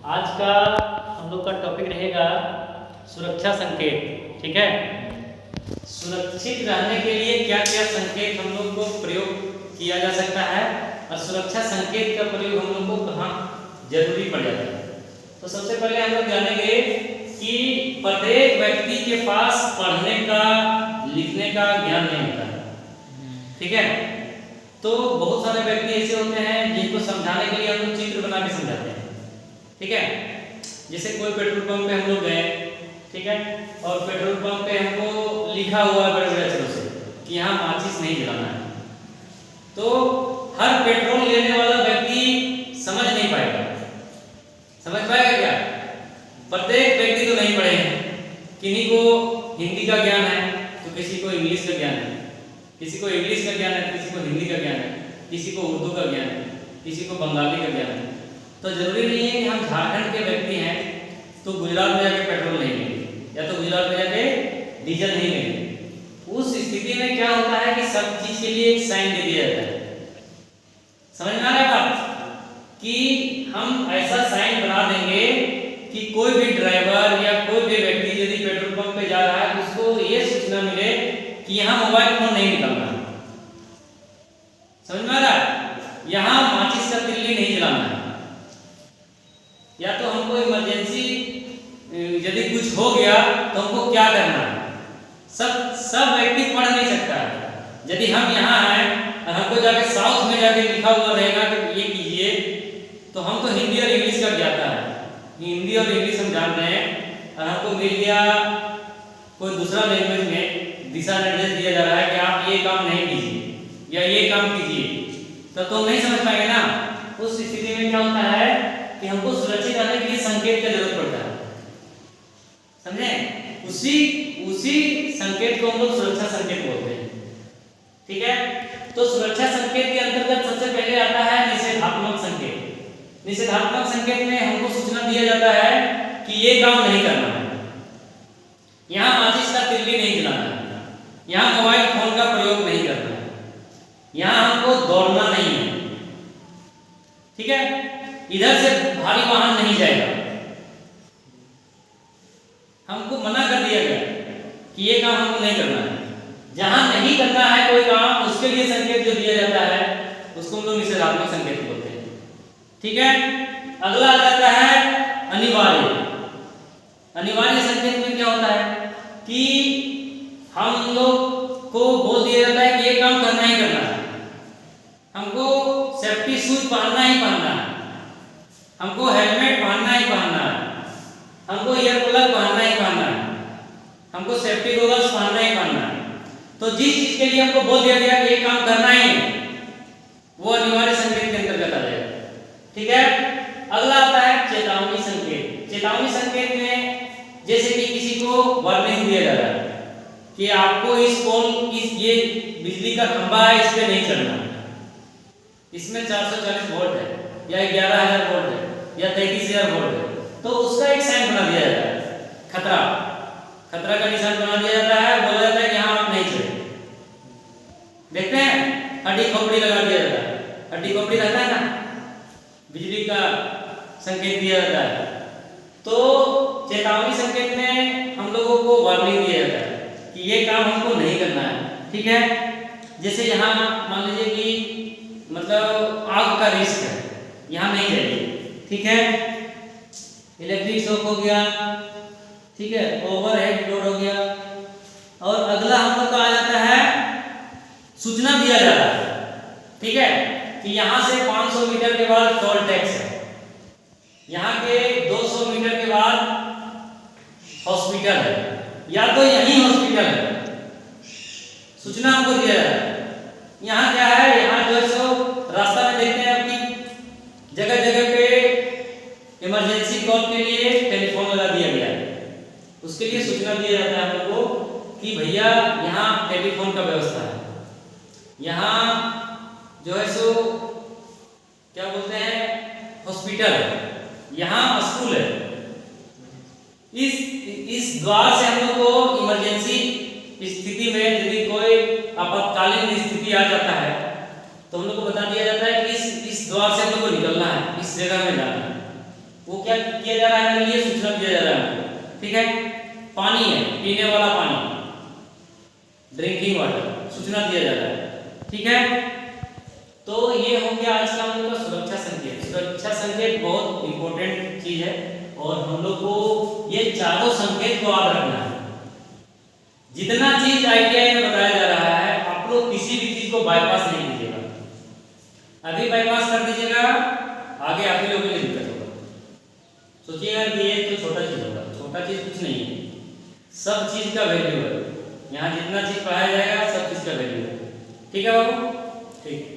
आज का हम लोग का टॉपिक रहेगा सुरक्षा संकेत। ठीक है, सुरक्षित रहने के लिए क्या क्या संकेत हम लोग को प्रयोग किया जा सकता है और सुरक्षा संकेत का प्रयोग हम लोग को कहाँ जरूरी पड़ जाता है। तो सबसे पहले हम लोग जानेंगे कि प्रत्येक व्यक्ति के पास पढ़ने का लिखने का ज्ञान नहीं होता है। ठीक है, तो बहुत सारे व्यक्ति ऐसे होते हैं जिनको समझाने के लिए हम लोग चित्र बना के समझाते हैं। ठीक है, जैसे कोई पेट्रोल पंप पे हम लोग गए, ठीक है, और पेट्रोल पंप पे हमको लिखा हुआ है बड़े बड़े अक्षरों से कि यहाँ माचिस नहीं जलाना है, तो हर पेट्रोल लेने वाला व्यक्ति समझ नहीं पाएगा। समझ पाएगा क्या? प्रत्येक व्यक्ति तो नहीं पढ़े हैं, किन्हीं को हिंदी का ज्ञान है तो किसी को इंग्लिश का ज्ञान है, किसी को इंग्लिश का ज्ञान है, किसी को हिंदी का ज्ञान है, किसी को उर्दू का ज्ञान है, किसी को बंगाली का ज्ञान है। तो जरूरी नहीं है कि हम झारखंड के व्यक्ति हैं तो गुजरात में जाके पेट्रोल नहीं लेंगे या तो गुजरात में जाके डीजल नहीं लेंगे। उस स्थिति में क्या होता है कि सब चीज के लिए एक साइन दे दिया जाता है। समझ में आ रहा है बात कि हम ऐसा साइन बना देंगे कि कोई भी ड्राइवर या कोई भी व्यक्ति यदि पेट्रोल पंप पे जा रहा है तो उसको ये सूचना मिले कि यहाँ मोबाइल फोन नहीं निकालना है। समझ में आ रहा है? यहाँ माचिस का तिल्ली नहीं जलाना है, या तो हमको इमरजेंसी यदि कुछ हो गया तो हमको क्या करना है। सब व्यक्ति पढ़ नहीं सकता है। यदि हम यहाँ हैं और हमको जाके साउथ में जाके लिखा हुआ रहेगा कि ये कीजिए, तो हम तो हिंदी और इंग्लिश का ज्ञाता है, हिंदी और इंग्लिश हम जान रहे हैं और हमको मिल गया कोई दूसरा लैंग्वेज में दिशा निर्देश दिया जा रहा है कि आप ये काम नहीं कीजिए या ये काम कीजिए, तो नहीं समझ पाएंगे ना। उस स्थिति में क्या होता है कि हमको सुरक्षित रहने के लिए संकेत की जरूरत पड़ता है। समझे? उसी संकेत को हम लोग सुरक्षा संकेत बोलते हैं। ठीक है, तो सुरक्षा संकेत के अंतर्गत सबसे पहले आता है निषेधात्मक संकेत। निषेधात्मक संकेत में हमको सूचना दिया जाता है कि ये काम नहीं करना है, यहाँ माचिस का तिल्ली नहीं जलाना है, यहाँ मोबाइल फोन का प्रयोग नहीं करना है, यहाँ हमको दौड़ना नहीं है। ठीक है, इधर से भारी वाहन नहीं जाएगा। हमको मना कर दिया गया कि ये काम हमको नहीं करना है। जहां नहीं करना है कोई काम, उसके लिए संकेत जो दिया जाता है उसको हम लोग निषेधात्मक संकेत बोलते हैं। ठीक है, अगला आ जाता है अनिवार्य। अनिवार्य संकेत में क्या होता है कि हम लोग को बोल दिया जाता है कि ये काम करना ही करना है, हमको सेफ्टी शूज पहनना ही पहनना है, हमको हेलमेट पहनना ही पहनना है, हमको ईयर प्लग पहनना ही पहनना है, हमको सेफ्टी गोगल्स पहनना ही पहनना है। तो जिस चीज के लिए हमको बोल दिया गया कि ये काम करना ही है, वो अनिवार्य संकेत के अंतर्गत आ जाएगा। ठीक है, अगला आता है चेतावनी संकेत। चेतावनी संकेत में जैसे कि किसी को वार्निंग दिया जा रहा है कि आपको ये बिजली का खंभा है, इस पे नहीं चढ़ना है, इसमें 440 वोल्ट है या 11,000 वोल्ट है या 33,000 वोल्ट है, तो उसका एक साइन बना दिया जाता है। खतरा का निशान बना दिया जाता है, बोला जाता है कि यहाँ आप नहीं चढ़े। देखते हैं हड्डी खोपड़ी लगा दिया जाता है, हड्डी खोपड़ी रहता है ना, बिजली का संकेत दिया जाता है। तो चेतावनी संकेत में हम लोगों को वार्निंग दिया जाता है कि ये काम हमको नहीं करना है। ठीक है, जैसे यहाँ मान लीजिए कि मतलब आग का रिस्क है, यहाँ नहीं जाइए। ठीक है, इलेक्ट्रिक शॉक हो गया, ठीक है, ओवरहेड लोड हो गया। और अगला हम लोग का आ जाता है सूचना दिया जा रहा है, ठीक है, कि यहाँ से 500 मीटर के बाद टोल टैक्स है, यहाँ के 200 मीटर के बाद हॉस्पिटल है या तो यही हॉस्पिटल है। सूचना हमको दिया जा रहा है। यहाँ क्या है, यहाँ जो सो रास्ता में देखते हैं आपकी जगह जगह पे इमरजेंसी कॉल के लिए टेलीफोन लगा दिया गया है, उसके लिए सूचना दिया जाता है हम लोग को कि भैया यहाँ टेलीफोन का व्यवस्था है, यहाँ जो है सो क्या बोलते हैं हॉस्पिटल है, यहाँ स्कूल है। इस द्वार से हम लोग को इमरजेंसी स्थिति में यदि कोई आपातकालीन स्थिति आ जाता है तो हम लोग को बता दिया जाता है कि इस द्वार से हम लोग को निकलना है, इस जगह में जाना है। वो क्या किया जा रहा है मेरे लिए, सूचना दिया जा रहा है। ठीक है, पानी है, पीने वाला पानी, ड्रिंकिंग वाटर, सूचना दिया जा रहा है। ठीक है, तो ये हो गया आज का हम लोग का सुरक्षा संकेत। सुरक्षा संकेत बहुत इंपॉर्टेंट चीज है और हम लोग को ये चारों संकेत को याद रखना है। जितना चीज आईटीआई में बताया जा रहा है, आप लोग किसी भी चीज को बाईपास नहीं कीजिएगा। अभी बाईपास कर दीजिएगा, आगे आप ही लोगों के लिए दिक्कत होगा। सोचिएगा कि ये तो छोटा चीज होगा, छोटा चीज कुछ नहीं है, सब चीज का वैल्यू है। यहाँ जितना चीज पढ़ाया जाएगा सब चीज का वैल्यू है। ठीक है बाबू, ठीक।